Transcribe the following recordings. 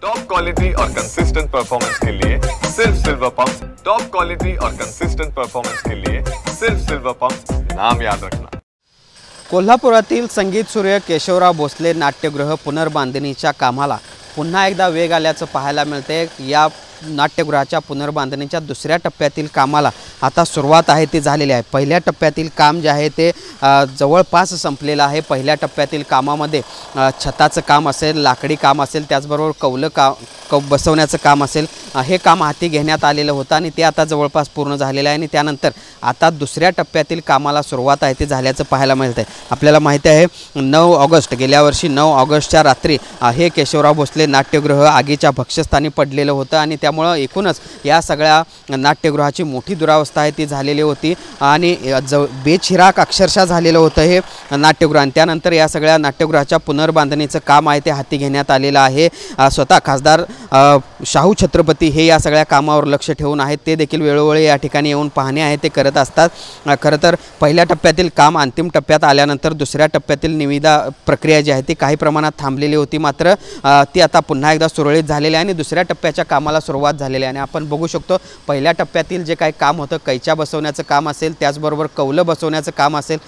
Top quality और consistent performance के लिए सिर्फ सिल्वर पंप्स। टॉप क्वालिटी और कंसिस्टेंट परफॉर्मेंस के लिए सिर्फ सिल्वर पंप्स, नाम याद रखना। कोल्हापुरातील संगीत सूर्य केशवराव भोसले नाट्यगृह पुनर्बांधणीच्या कामाला पुन्हा एकदा वेग आल्याचं पाहायला मिळते। या नाट्यगृहाच्या पुनर्बांधणीच्या दुसऱ्या टप्प्यातील कामाला आता सुरुवात आहे ती झालेली आहे। पहिल्या टप्प्यातील काम जे आहे ते जवळपास संपलेलं आहे। पहिल्या टप्प्यातील कामामध्ये छताचं काम असेल, लाकडी काम असेल, त्याचबरोबर कौलं बसवण्याचं काम असेल, हे काम हाती घेण्यात आलेलं होतं आणि ते आता जवळपास पूर्ण झालेलं आहे। आणि त्यानंतर आता दुसऱ्या टप्प्यातील कामाला सुरुवात आहे ती झाल्याचं पाहायला मिळतंय। आपल्याला माहिती आहे 9 ऑगस्ट गेल्या वर्षी 9 ऑगस्टच्या रात्री हे केशवराव भोसले नाट्यगृह आगीच्या भक्ष्यस्थानी पडलेलं होतं आणि त्यामुळे एकूणच या सगळ्या नाट्यगृहाची मोठी दुरावस्था आहे ती झालेली होती आणि बेचिराग अक्षरशः झालेलं होतं हे नाट्यगृह। आणि त्यानंतर या सगळ्या नाट्यगृहाच्या पुनर्बांधणीचं काम आहे ते हाती घेण्यात आलेलं आहे। स्वतः खासदार शाहू छत्रपती हे या सगळ्या कामावर लक्ष ठेवून आहेत, ते देखील वेळोवेळी या ठिकाणी येऊन पाहणे आहे ते करत असतात। खरं तर पहिल्या टप्प्यातील काम अंतिम टप्प्यात आल्यानंतर दुसऱ्या टप्प्यातील निविदा प्रक्रिया जी आहे ती काही प्रमाणात थांबलेली होती, मात्र ती आता पुन्हा एकदा सुरळीत झालेली आहे आणि दुसऱ्या टप्प्याच्या कामाला सुरुवात झालेली आहे। आणि आपण बघू शकतो पहिल्या टप्प्यातील जे काही काम होतं, कैच्या बसवण्याचं काम असेल, त्याचबरोबर कौलं बसवण्याचं काम असेल,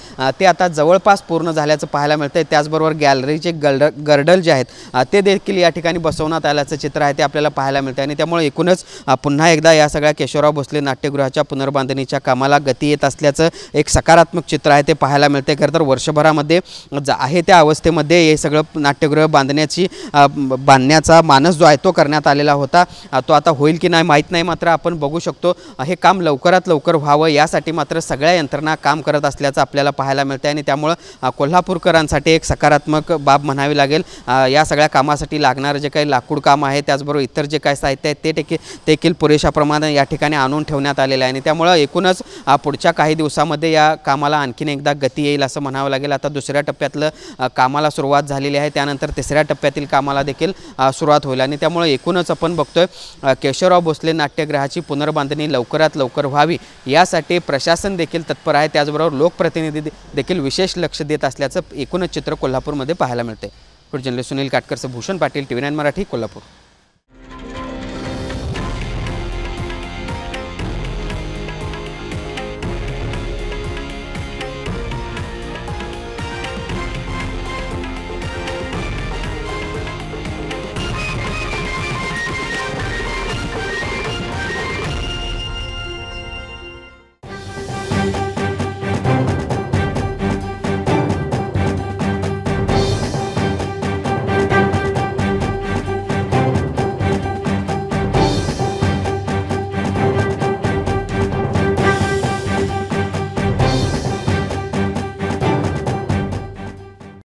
ते आता जवळपास पूर्ण झाल्याचं पाहायला मिळतंय। त्याचबरोबर गॅलरीचे गर्डल जे आहेत ते देखील या ठिकाणी बसवण्यात आल्याचं चित्र आहे ते आपल्याला पाहायला मिळतं आणि त्यामुळे एकूणच पुन्हा एकदा या सगळ्या केशवराव भोसले नाट्यगृहाच्या पुनर्बांधणीच्या कामाला गती येत असल्याचं एक सकारात्मक चित्र आहे ते पाहायला मिळते। खरं तर वर्षभरामध्ये आहे त्या अवस्थेमध्ये हे सगळं नाट्यगृह बांधण्याचा मानस जो आहे तो करण्यात आलेला होता, तो आता होईल की नाही माहीत नाही, मात्र आपण बघू शकतो हे काम लवकरात लवकर व्हावं यासाठी मात्र सगळ्या यंत्रणा काम करत असल्याचं आपल्याला पाहायला मिळतं आणि त्यामुळे कोल्हापूरकरांसाठी एक सकारात्मक बाब म्हणावी लागेल। या सगळ्या कामासाठी लागणारं जे काही लाकूड काम आहे, त्याचबरोबर इतर जे काही साहित्य आहे ते देखील पुरेशा प्रमाणात या ठिकाणी आणून ठेवण्यात आलेलं आहे आणि त्यामुळे एकूणच पुढच्या काही दिवसामध्ये या कामाला आणखीन एकदा गती येईल असं म्हणावं लागेल। आता दुसऱ्या टप्प्यातलं कामाला सुरुवात झालेली आहे, त्यानंतर तिसऱ्या टप्प्यातील कामाला देखील सुरुवात होईल आणि त्यामुळे एकूणच आपण बघतोय केशवराव भोसले नाट्यगृहाची पुनर्बांधणी लवकरात लवकर व्हावी यासाठी प्रशासन देखील तत्पर आहे, त्याचबरोबर लोकप्रतिनिधी देखील विशेष लक्ष देत असल्याचं एकूणच चित्र कोल्हापूरमध्ये पाहायला मिळते। Journalist Sunil Katkar, Bhushan Patil, TV9 Marathi, Kolhapur.